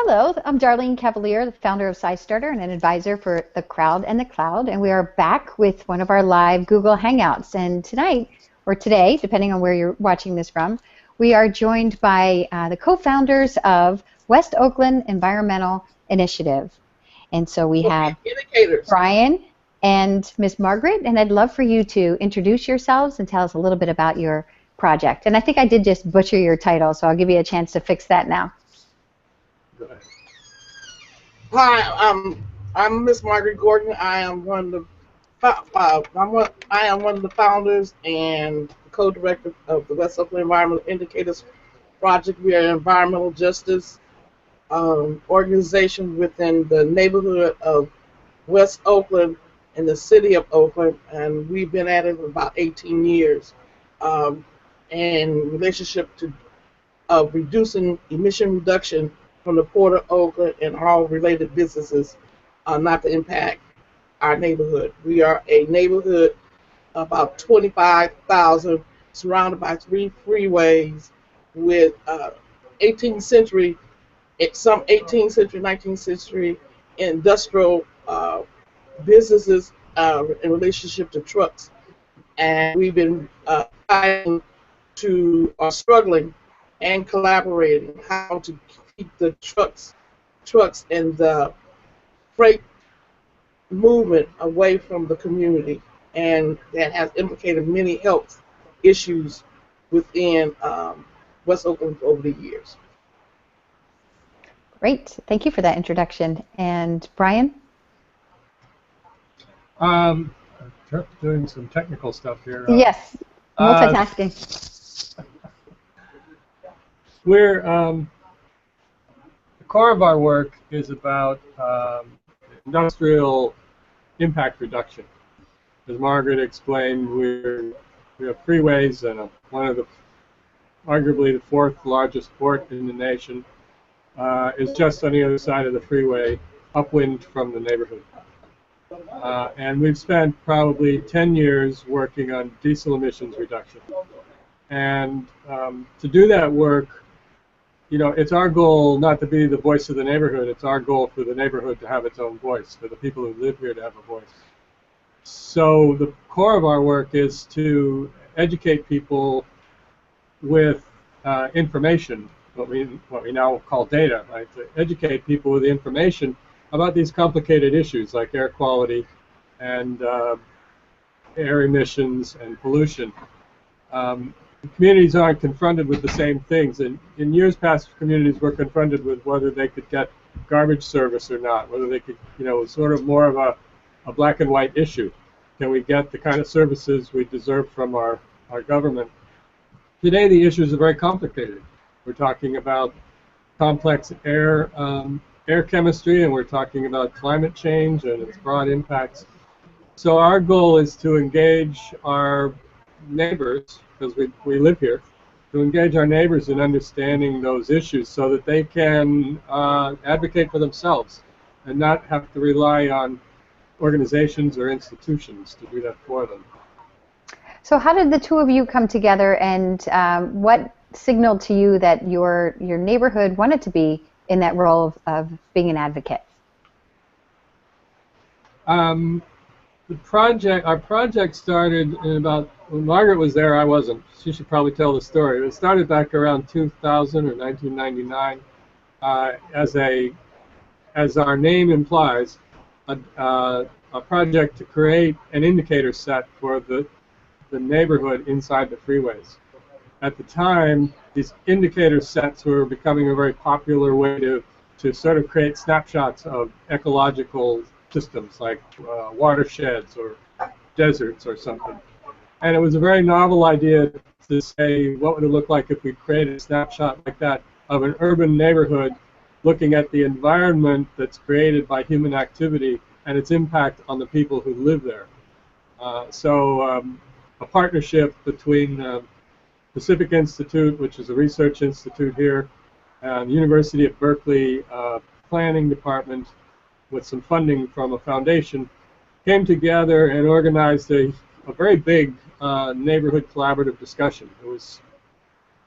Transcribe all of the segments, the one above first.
Hello, I'm Darlene Cavalier, the founder of SciStarter and an advisor for the Crowd and the Cloud, and we are back with one of our live Google Hangouts. And tonight, or today, depending on where you're watching this from, we are joined by the co-founders of West Oakland Environmental Initiative. And so we have Brian and Miss Margaret, and I'd love for you to introduce yourselves and tell us a little bit about your project. And I think I did just butcher your title, so I'll give you a chance to fix that now. Hi, I'm Miss Margaret Gordon. I am one of the founders and co-director of the West Oakland Environmental Indicators Project. We are an environmental justice organization within the neighborhood of West Oakland in the city of Oakland, and we've been at it for about 18 years in relationship to reducing emission reduction from the Port of Oakland and all related businesses not to impact our neighborhood. We are a neighborhood about 25,000 surrounded by 3 freeways with 18th century, some 18th century, 19th century industrial businesses in relationship to trucks. And we've been struggling and collaborating how to keep the trucks and the freight movement away from the community, and that has implicated many health issues within West Oakland over the years. Great, thank you for that introduction. And Brian? Doing some technical stuff here. Yes, multitasking. We're the core of our work is about industrial impact reduction. As Margaret explained, we have freeways and one of the, arguably the 4th largest port in the nation is just on the other side of the freeway, upwind from the neighborhood. And we've spent probably 10 years working on diesel emissions reduction. And to do that work, you know, it's our goal not to be the voice of the neighborhood. It's our goal for the neighborhood to have its own voice, for the people who live here to have a voice. So the core of our work is to educate people with information, what we now call data, right? To educate people with information about these complicated issues like air quality and air emissions and pollution. Communities aren't confronted with the same things. In years past, communities were confronted with whether they could get garbage service or not, whether they could, you know, sort of more of a black and white issue. Can we get the kind of services we deserve from our government? Today, the issues are very complicated. We're talking about complex air chemistry, and we're talking about climate change and its broad impacts. So our goal is to engage our neighbors, because we live here, to engage our neighbors in understanding those issues so that they can advocate for themselves and not have to rely on organizations or institutions to do that for them. So how did the two of you come together, and what signaled to you that your neighborhood wanted to be in that role of being an advocate? Our project started in about, when Margaret was there, I wasn't. She should probably tell the story. It started back around 2000 or 1999 as our name implies, a project to create an indicator set for the neighborhood inside the freeways. At the time, these indicator sets were becoming a very popular way to sort of create snapshots of ecological systems like watersheds or deserts or something. And it was a very novel idea to say, what would it look like if we created a snapshot like that of an urban neighborhood looking at the environment that's created by human activity and its impact on the people who live there. So a partnership between Pacific Institute, which is a research institute here, and the University of Berkeley planning department, with some funding from a foundation, came together and organized a very big neighborhood collaborative discussion. It was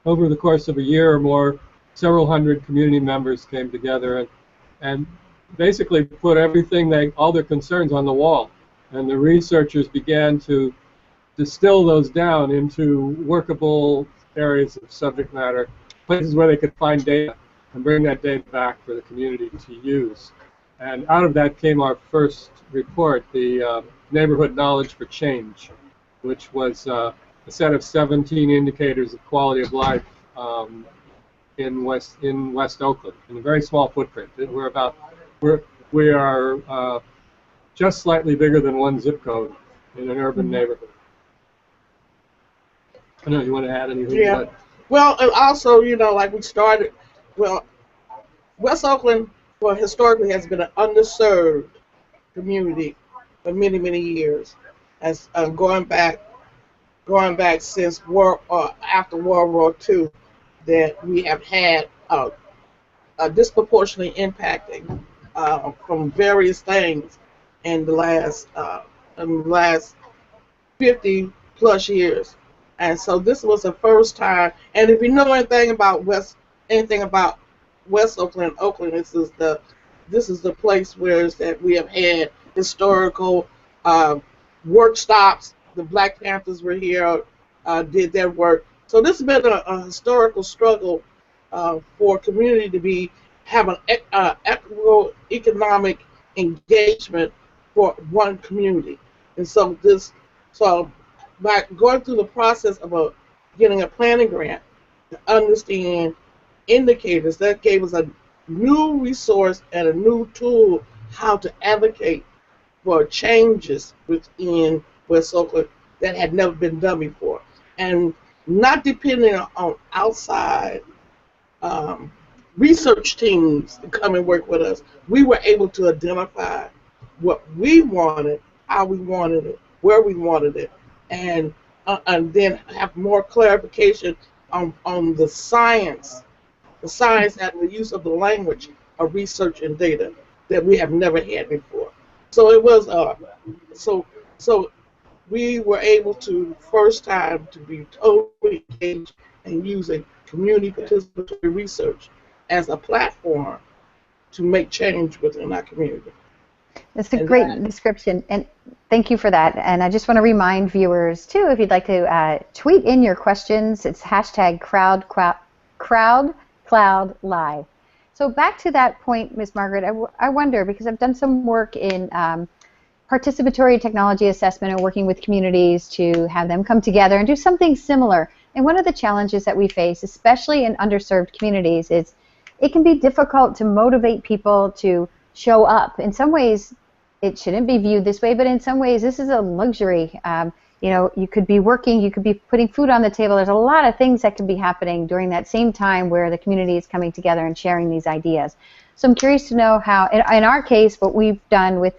over the course of a year or more, several hundred community members came together and basically put everything all their concerns on the wall. And the researchers began to distill those down into workable areas of subject matter, places where they could find data and bring that data back for the community to use. And out of that came our first report, the Neighborhood Knowledge for Change, which was a set of 17 indicators of quality of life in West Oakland, in a very small footprint. We are just slightly bigger than one zip code in an urban neighborhood. I know you want to add anything? Yeah. Well, and also, like we started, well, West Oakland, well, historically has been an underserved community for many, many years. As going back since after World War II, that we have had a disproportionately impacting from various things in the last 50 plus years. And so this was the first time. And if you know anything about West Oakland, this is the place where that we have had historical work stops. The Black Panthers were here, did their work. So this has been a historical struggle for a community to have an equitable economic engagement for one community. And so by going through the process of getting a planning grant to understand indicators, that gave us a new resource and a new tool how to advocate for changes within West Oakland that had never been done before. And not depending on outside research teams to come and work with us, we were able to identify what we wanted, how we wanted it, where we wanted it, and then have more clarification on the science and the use of the language of research and data that we have never had before. So it was so we were able to first time to be totally engaged in using community participatory research as a platform to make change within our community. That's a great description, and thank you for that. And I just want to remind viewers, too, if you'd like to tweet in your questions, it's hashtag CrowdCloudLive. So back to that point, Ms. Margaret, I wonder, because I've done some work in participatory technology assessment and working with communities to have them come together and do something similar. And one of the challenges that we face, especially in underserved communities, is it can be difficult to motivate people to show up. In some ways, it shouldn't be viewed this way, but in some ways, this is a luxury. You could be working, you could be putting food on the table. There's a lot of things that can be happening during that same time where the community is coming together and sharing these ideas. So I'm curious to know how, in our case, what we've done with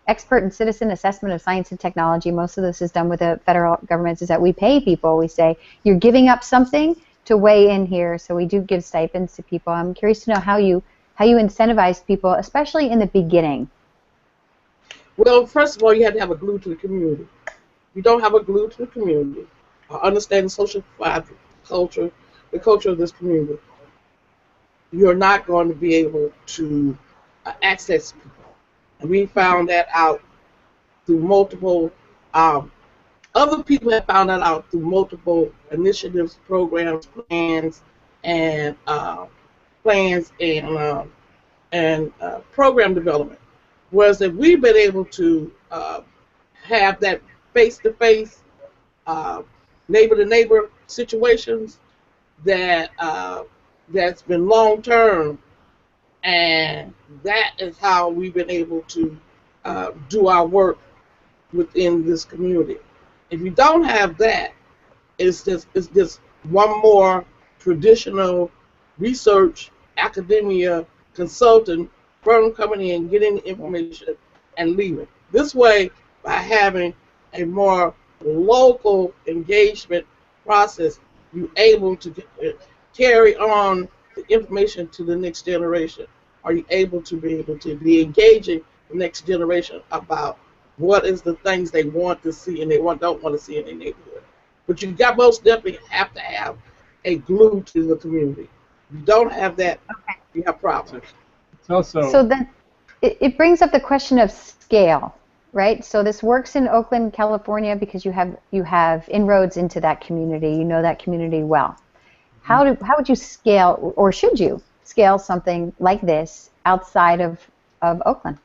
expert and citizen assessment of science and technology, most of this is done with the federal government, is that we pay people. We say, you're giving up something to weigh in here, so we do give stipends to people. I'm curious to know how you incentivize people, especially in the beginning. Well, first of all, you have to have a glue to the community. If you don't have a glue to the community, or understand the social culture, the culture of this community, you're not going to be able to access people. And we found that out through multiple, other people have found that out through multiple initiatives, programs, plans, and program development. Whereas that we've been able to have that face-to-face, neighbor-to-neighbor situations that's been long-term, and that is how we've been able to do our work within this community. If you don't have that, it's just one more traditional research, academia, consultant firm coming in, getting the information, and leaving. This way, by having a more local engagement process, you're able to carry on the information to the next generation. Are you able to be engaging the next generation about what is the things they want to see and they don't want to see in their neighborhood? But you most definitely have to have a glue to the community. If you don't have that, Okay. you have problems. It's also So then it brings up the question of scale, right? So this works in Oakland, California, because you have inroads into that community. You know that community well. How would you scale, or should you scale something like this outside of Oakland,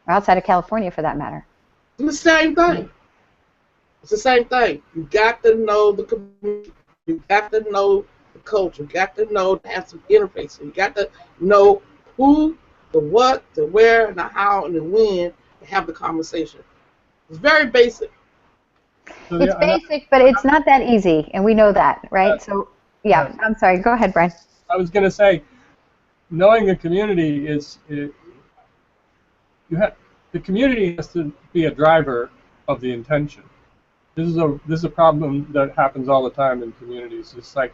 or outside of California for that matter? It's the same thing. It's the same thing. You got to know the community. You got to know the culture. You got to know to have some interface. You got to know who, the what, the where, and the how, and the when to have the conversation. It's very basic. so It's yeah, basic, but it's not that easy, and we know that, right? So yeah, yeah, I'm sorry. Go ahead, Brian. I was going to say, knowing the community you have the community has to be a driver of the intention. This is a problem that happens all the time in communities. It's like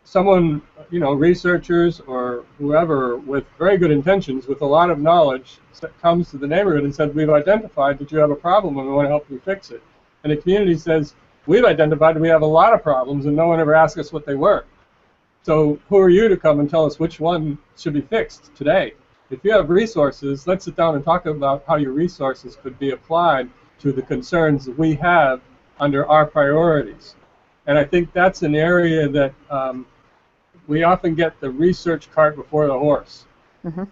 someone, researchers or whoever with very good intentions, with a lot of knowledge, comes to the neighborhood and says, "We've identified that you have a problem and we want to help you fix it." And the community says, "We've identified that we have a lot of problems and no one ever asked us what they were. So who are you to come and tell us which one should be fixed today? If you have resources, let's sit down and talk about how your resources could be applied to the concerns that we have under our priorities." And I think that's an area that we often get the research cart before the horse. Hmm.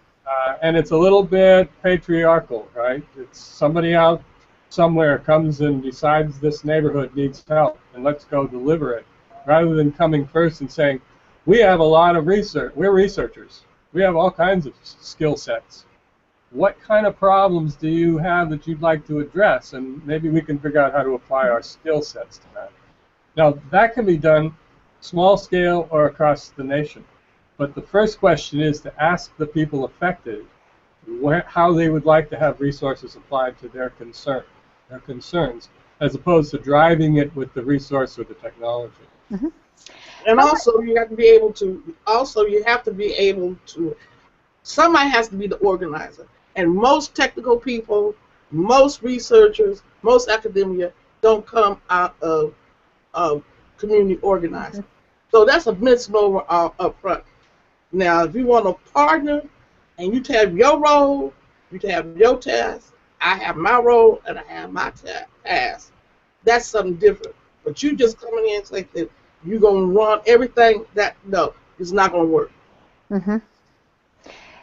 And it's a little bit patriarchal, right? It's somebody out somewhere comes and decides this neighborhood needs help, and let's go deliver it, rather than coming first and saying, "We have a lot of research. We're researchers. We have all kinds of skill sets. What kind of problems do you have that you'd like to address? And maybe we can figure out how to apply our skill sets to that." Now, that can be done small scale or across the nation. But the first question is to ask the people affected how they would like to have resources applied to their concerns, as opposed to driving it with the resource or the technology. Hmm. And also, you have to be able to. Also, you have to be able to. Somebody has to be the organizer. And most technical people, most researchers, most academia don't come out of community organizing. So that's a misnomer up front. Now, if you want to partner and you have your role, you have your task, I have my role, and I have my task. That's something different. But you just coming in and saying that you're going to run everything, no, it's not going to work. Hmm.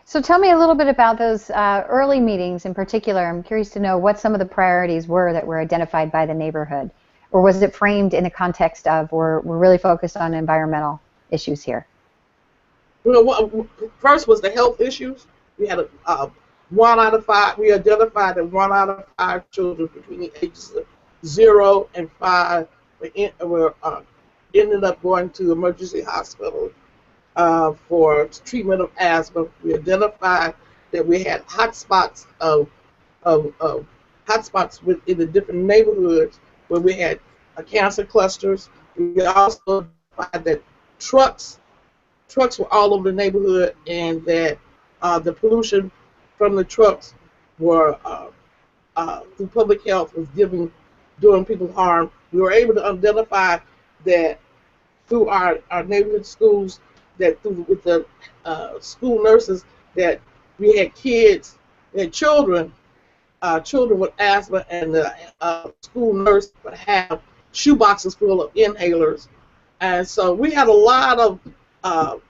So tell me a little bit about those early meetings in particular. I'm curious to know what some of the priorities were that were identified by the neighborhood. Or was it framed in the context of we're really focused on environmental issues here? First was the health issues. We had 1 out of 5. We identified that 1 out of 5 children between the ages of 0 and 5 were ended up going to emergency hospital for treatment of asthma. We identified that we had hotspots of hotspots within the different neighborhoods where we had cancer clusters. We also identified that trucks were all over the neighborhood, and that the pollution from the trucks were through public health was doing people harm. We were able to identify that through our neighborhood schools, that with the school nurses, that we had children with asthma, and the school nurse would have shoeboxes full of inhalers. And so we had a lot of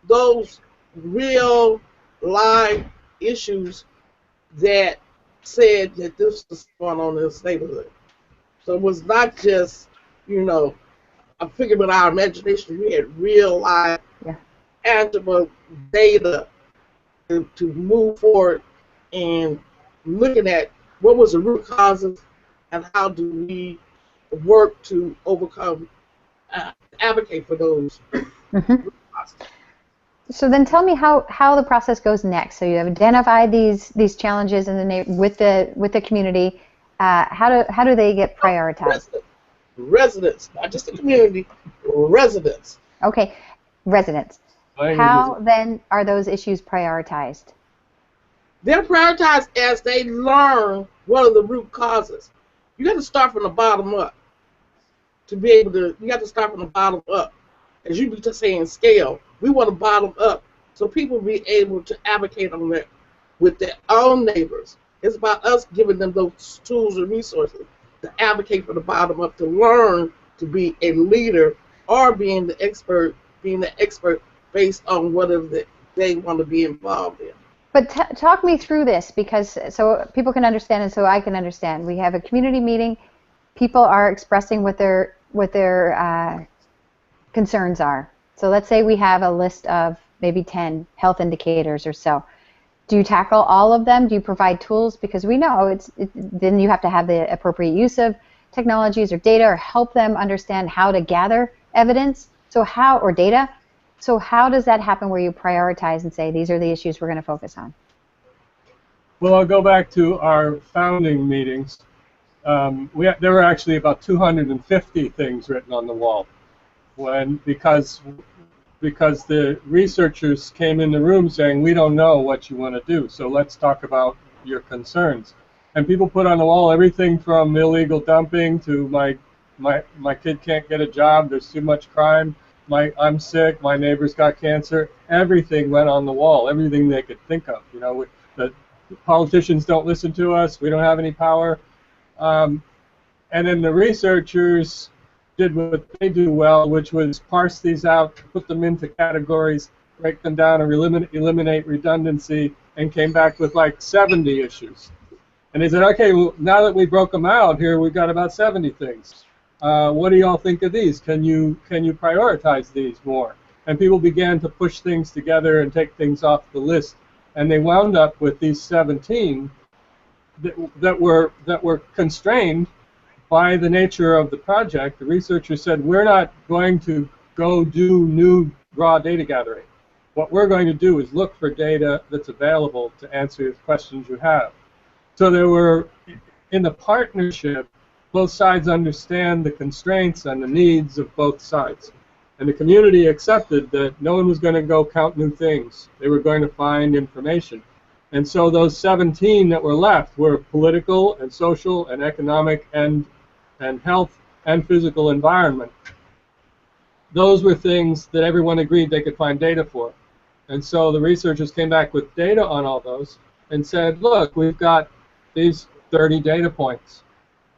those real live issues that said that this was going on in this neighborhood. So it was not just, a figment of our imagination. We had real live, Yeah. tangible data to move forward and looking at what was the root causes and how do we work to overcome, advocate for those Hmm. root causes. So then tell me how the process goes next. So you have identified these challenges in with the community. How do they get prioritized? Residents, not just the community, residents. Okay, residents. Language How then are those issues prioritized? They're prioritized as they learn what are the root causes. You got to start from the bottom up to be able to. You got to start from the bottom up as you be just saying, scale. We want to bottom up so people be able to advocate on that with their own neighbors. It's about us giving them those tools and resources to advocate for the bottom up, to learn to be a leader or being the expert based on whatever they want to be involved in. But talk me through this, because so people can understand and so I can understand. We have a community meeting. People are expressing what their concerns are. So let's say we have a list of maybe 10 health indicators or so. Do you tackle all of them? Do you provide tools? Because we know then you have to have the appropriate use of technologies or data, or help them understand how to gather evidence. Or data. So how does that happen where you prioritize and say, these are the issues we're going to focus on? Well, I'll go back to our founding meetings. There were actually about 250 things written on the wall because the researchers came in the room saying, we don't know what you want to do, so let's talk about your concerns. And people put on the wall everything from illegal dumping to my kid can't get a job, there's too much crime, I'm sick, my neighbor's got cancer. Everything went on the wall, everything they could think of. The politicians don't listen to us, we don't have any power. And then the researchers did what they do well, which was parse these out, put them into categories, break them down, and eliminate redundancy, and came back with like 70 issues. And they said, okay, well, now that we broke them out here, we've got about 70 things. What do y'all think of these? Can you prioritize these more? And people began to push things together and take things off the list. And they wound up with these 17 that were constrained by the nature of the project. The researchers said, we're not going to go do new raw data gathering. What we're going to do is look for data that's available to answer the questions you have. So there were, in the partnership, both sides understand the constraints and the needs of both sides. And the community accepted that no one was going to go count new things. They were going to find information. And so those 17 that were left were political and social and economic and health and physical environment. Those were things that everyone agreed they could find data for. And so the researchers came back with data on all those and said, look, we've got these 30 data points,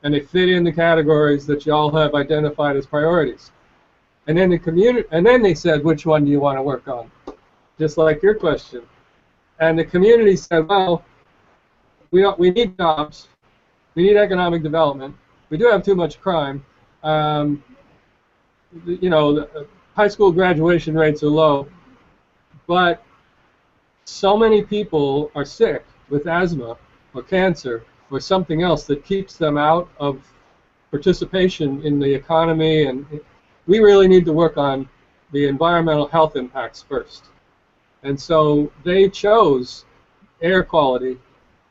and they fit in the categories that y'all have identified as priorities. And then they said, which one do you want to work on? Just like your question. And the community said, well, we need jobs, we need economic development, we do have too much crime. The high school graduation rates are low, but so many people are sick with asthma or cancer or something else that keeps them out of participation in the economy, and we really need to work on the environmental health impacts first. And so they chose air quality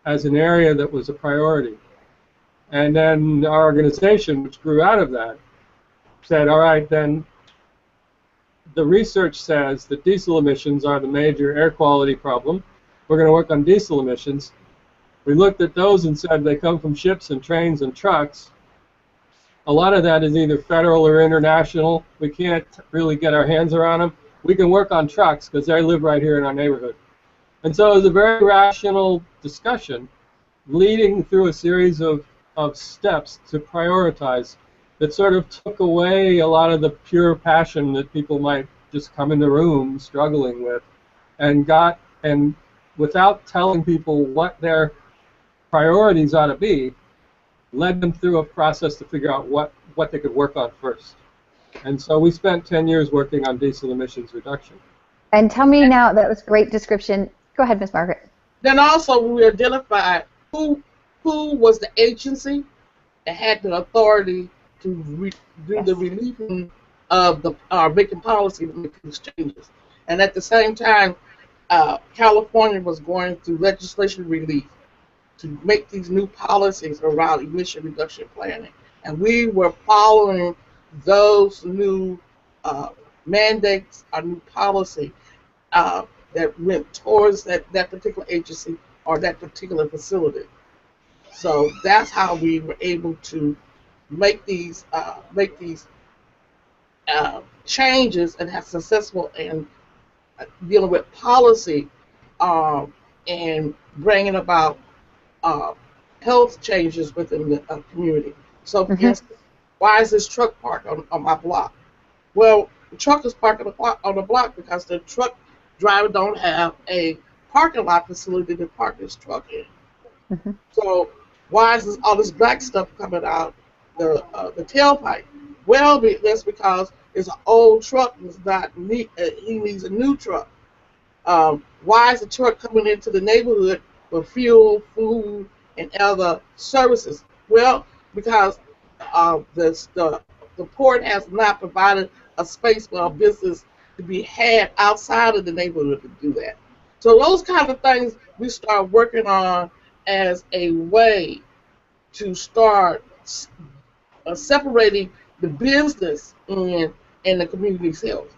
as an area that was a priority. And then our organization, which grew out of that, said, all right, then the research says that diesel emissions are the major air quality problem. We're going to work on diesel emissions. We looked at those and said they come from ships and trains and trucks. A lot of that is either federal or international. We can't really get our hands around them. We can work on trucks because they live right here in our neighborhood. And so it was a very rational discussion leading through a series of steps to prioritize that sort of took away a lot of the pure passion that people might just come in the room struggling with, and without telling people what their priorities ought to be, led them through a process to figure out what they could work on first. And so we spent 10 years working on diesel emissions reduction. And tell me now, that was a great description. Go ahead, Ms. Margaret. Then also we identified who was the agency that had the authority to do the relieving of making policy to make these changes. And at the same time, California was going through legislation relief to make these new policies around emission reduction planning. And we were following those new mandates or new policy that went towards that particular agency or that particular facility. So that's how we were able to make these changes and has successful in dealing with policy um, and bringing about uh, health changes within the community. So, for Hmm. instance, why is this truck parked on my block? Well, the truck is parked on the block because the truck driver don't have a parking lot facility to park his truck in. Hmm. So why is all this black stuff coming out the tailpipe? Well, that's because it's an old truck and it's not need, he needs a new truck. Why is the truck coming into the neighborhood for fuel, food, and other services? Well, because the port has not provided a space for a business to be had outside of the neighborhood to do that. So those kind of things we start working on as a way to start separating the business and the community sales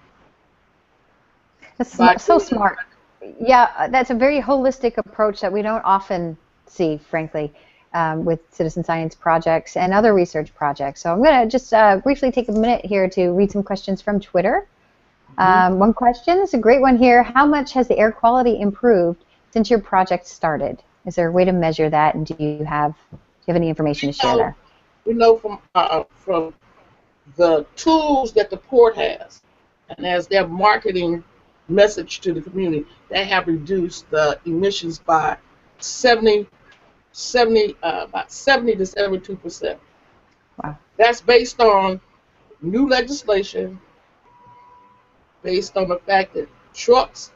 That's by so doing smart. Yeah, that's a very holistic approach that we don't often see, frankly, with citizen science projects and other research projects. So I'm going to just briefly take a minute here to read some questions from Twitter. Mhm. One question is a great one here. How much has the air quality improved since your project started? Is there a way to measure that, and do you have any information we to share know there? we know from the tools that the port has, and as their marketing message to the community, they have reduced the emissions by 70, about 70 to 72%. Wow. That's based on new legislation, based on the fact that trucks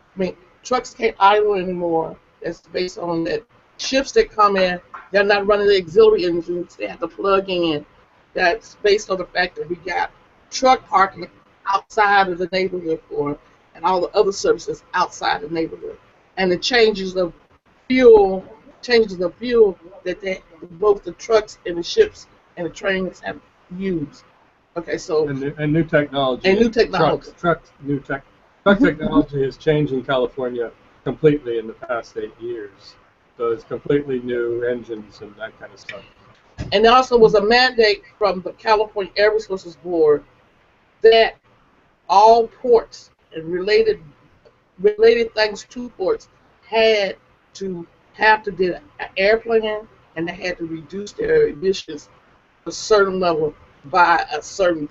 can't idle anymore. That's based on that ships that come in, they're not running the auxiliary engines, they have to plug in. That's based on the fact that we got truck parking outside of the neighborhood for and all the other services outside the neighborhood. And the fuel changes of fuel that both the trucks and the ships and the trains have used. Okay, so And new technology and new and technology. truck technology has changed in California completely in the past 8 years. So it's completely new engines and that kind of stuff. And there also was a mandate from the California Air Resources Board that all ports and related things to ports had to do an airplane and they had to reduce their emissions a certain level by a certain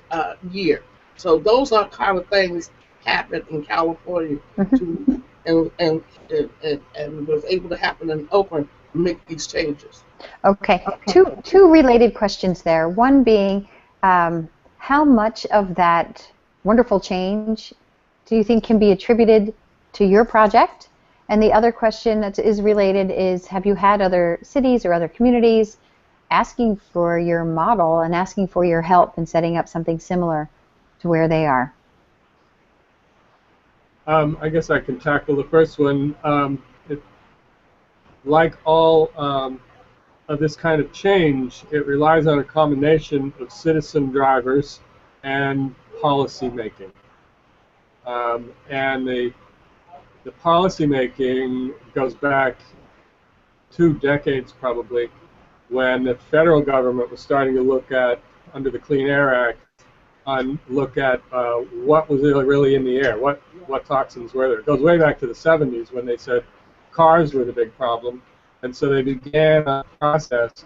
year. So those are kind of things happen in California Mhm. to and was able to happen in Oakland to make these changes. Okay, two related questions there. One being, how much of that wonderful change do you think can be attributed to your project? And the other question that is related is, have you had other cities or other communities asking for your model and asking for your help in setting up something similar to where they are? I guess I can tackle the first one. Like all of this kind of change, it relies on a combination of citizen drivers and policy making. And the policy making goes back 2 decades probably, when the federal government was starting to look at, under the Clean Air Act, look at what was really in the air, what toxins were there. It goes way back to the 70s when they said cars were the big problem, and so they began a process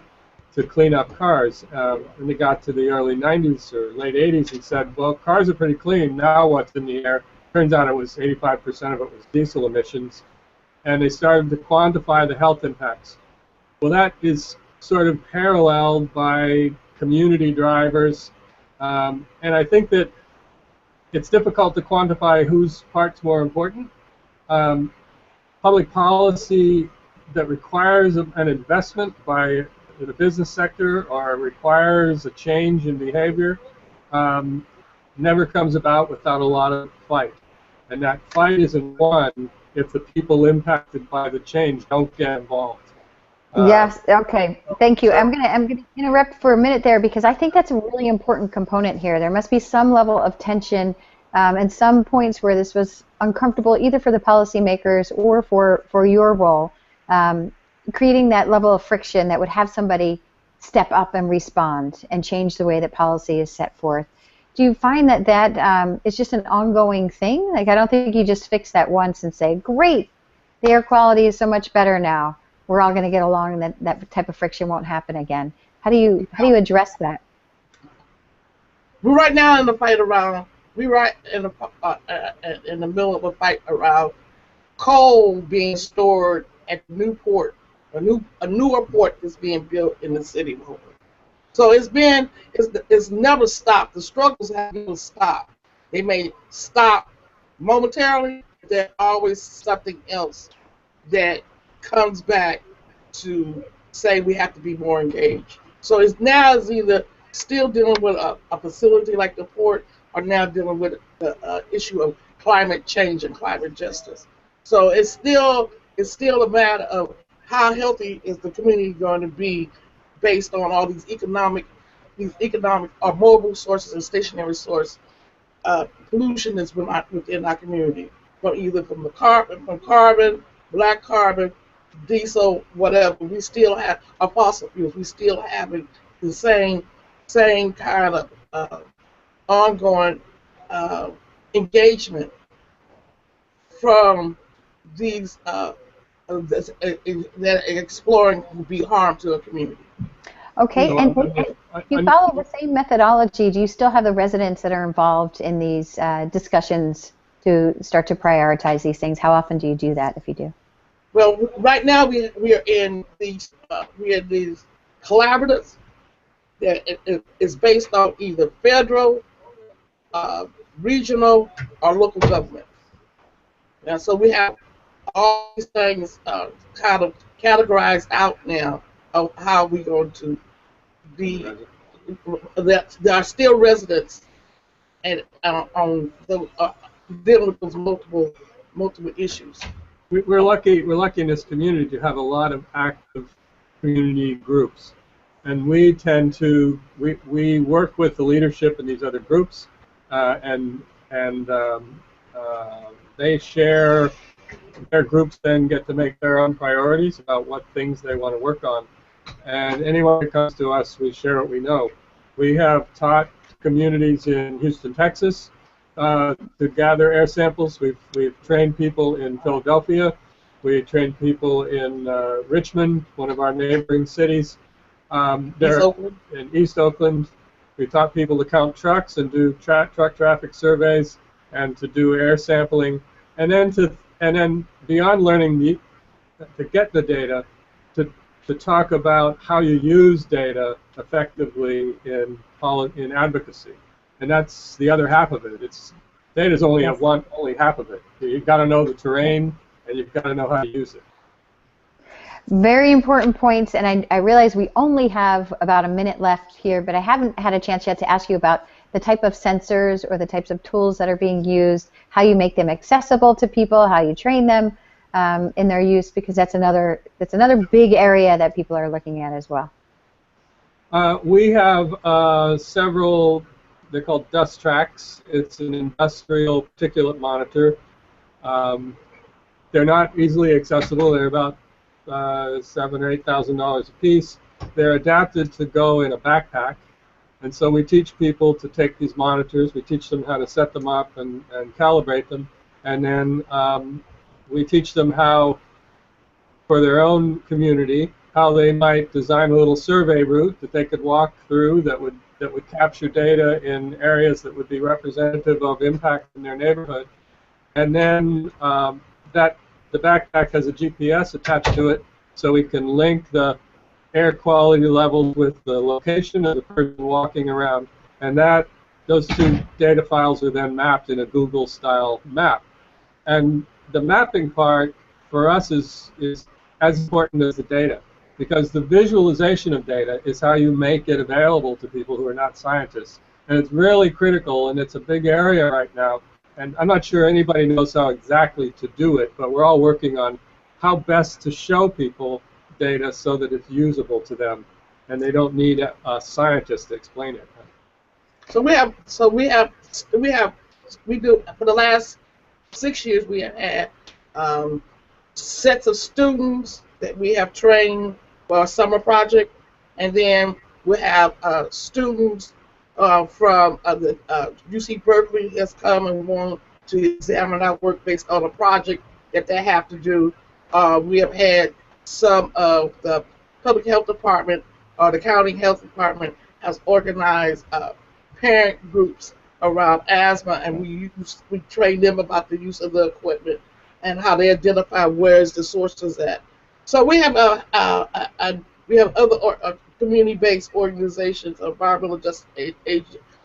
to clean up cars. And they got to the early 90s or late 80s and said, well, cars are pretty clean. Now what's in the air? Turns out it was 85% of it was diesel emissions. And they started to quantify the health impacts. Well, that is sort of paralleled by community drivers. And I think that it's difficult to quantify whose part's more important. Um, Public policy that requires an investment by the business sector or requires a change in behavior um, never comes about without a lot of fight. And that fight isn't won if the people impacted by the change don't get involved. Uh, Yes, okay. Thank you. so I'm gonna interrupt for a minute there because I think that's a really important component here. There must be some level of tension and some points where this was uncomfortable either for the policymakers or for your role, um, creating that level of friction that would have somebody step up and respond and change the way that policy is set forth. do you find that is just an ongoing thing? Like, I don't think you just fix that once and say, great, the air quality is so much better now. We're all going to get along, and that type of friction won't happen again. How do you address that? We're right now in the fight around. We're right in the middle of a fight around coal being stored at Newport. A newer port is being built in the city of Oakland. So it's never stopped. The struggles have never stopped. They may stop momentarily, but there's always something else that comes back to say we have to be more engaged. So it's either still dealing with a facility like the port, or now dealing with the issue of climate change and climate justice. So it's still a matter of how healthy is the community going to be based on all these economic or mobile sources and stationary source pollution that's within our community, from carbon, black carbon, diesel, whatever. We still have our fossil fuels. We still have the same kind of ongoing engagement from these that exploring would be harm to a community. Okay, and if you follow the same methodology, do you still have the residents that are involved in these discussions to start to prioritize these things? How often do you do that, if you do? Well, right now we are in these collaboratives that is based on either federal, regional, or local government. And so we have all these things kind of categorized out now of how we're going to be. There are still residents and on the dealing with those multiple issues. We're lucky in this community to have a lot of active community groups, and we tend to we work with the leadership in these other groups, and they share. Their groups then get to make their own priorities about what things they want to work on. And anyone who comes to us, we share what we know. We have taught communities in Houston, Texas, to gather air samples. We've trained people in Philadelphia. We trained people in Richmond, one of our neighboring cities. In East Oakland. We taught people to count trucks and do truck traffic surveys and to do air sampling, and then beyond learning to get the data, to talk about how you use data effectively in advocacy, and that's the other half of it. Data is only half of it. You've got to know the terrain, and you've got to know how to use it. Very important points, and I realize we only have about a minute left here, but I haven't had a chance yet to ask you about the type of sensors or the types of tools that are being used, how you make them accessible to people, how you train them in their use, because that's another big area that people are looking at as well. We have several, they're called dust tracks. It's an industrial particulate monitor. They're not easily accessible. They're about $7,000 or $8,000 a piece. They're adapted to go in a backpack, and so we teach people to take these monitors. We teach them how to set them up and calibrate them, and then we teach them how, for their own community, how they might design a little survey route that they could walk through that would capture data in areas that would be representative of impact in their neighborhood, and then the backpack has a GPS attached to it, so we can link the air quality levels with the location of the person walking around, and those two data files are then mapped in a Google-style map. And the mapping part for us is as important as the data, because the visualization of data is how you make it available to people who are not scientists, and it's really critical, and it's a big area right now. And I'm not sure anybody knows how exactly to do it, but we're all working on how best to show people data so that it's usable to them, and they don't need a scientist to explain it. We do for the last 6 years we have had sets of students that we have trained for a summer project, and then we have students from the UC Berkeley has come and want to examine our work based on a project that they have to do. We have had some of the public health department or the county health department has organized parent groups around asthma, and we train them about the use of the equipment and how they identify where's the sources at. So we have we have other community-based organizations, environmental justice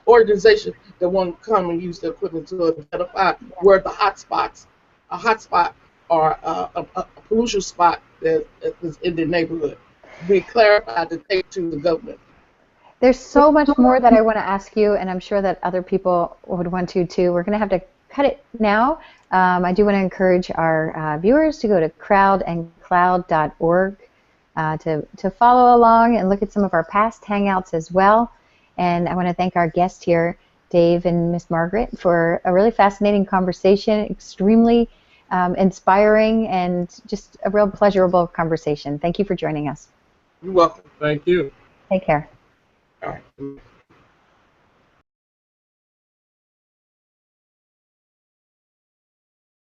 organizations that want to come and use the equipment to identify where the a hotspot or a pollution spot that is in the neighborhood. Be clarified to take to the government. There's so much more that I want to ask you, and I'm sure that other people would want to too. We're going to have to cut it now. I do want to encourage our viewers to go to crowdandcloud.org to follow along and look at some of our past Hangouts as well. And I want to thank our guests here, Dave and Miss Margaret, for a really fascinating conversation, extremely inspiring, and just a real pleasurable conversation. Thank you for joining us. You're welcome. Thank you. Take care. All right.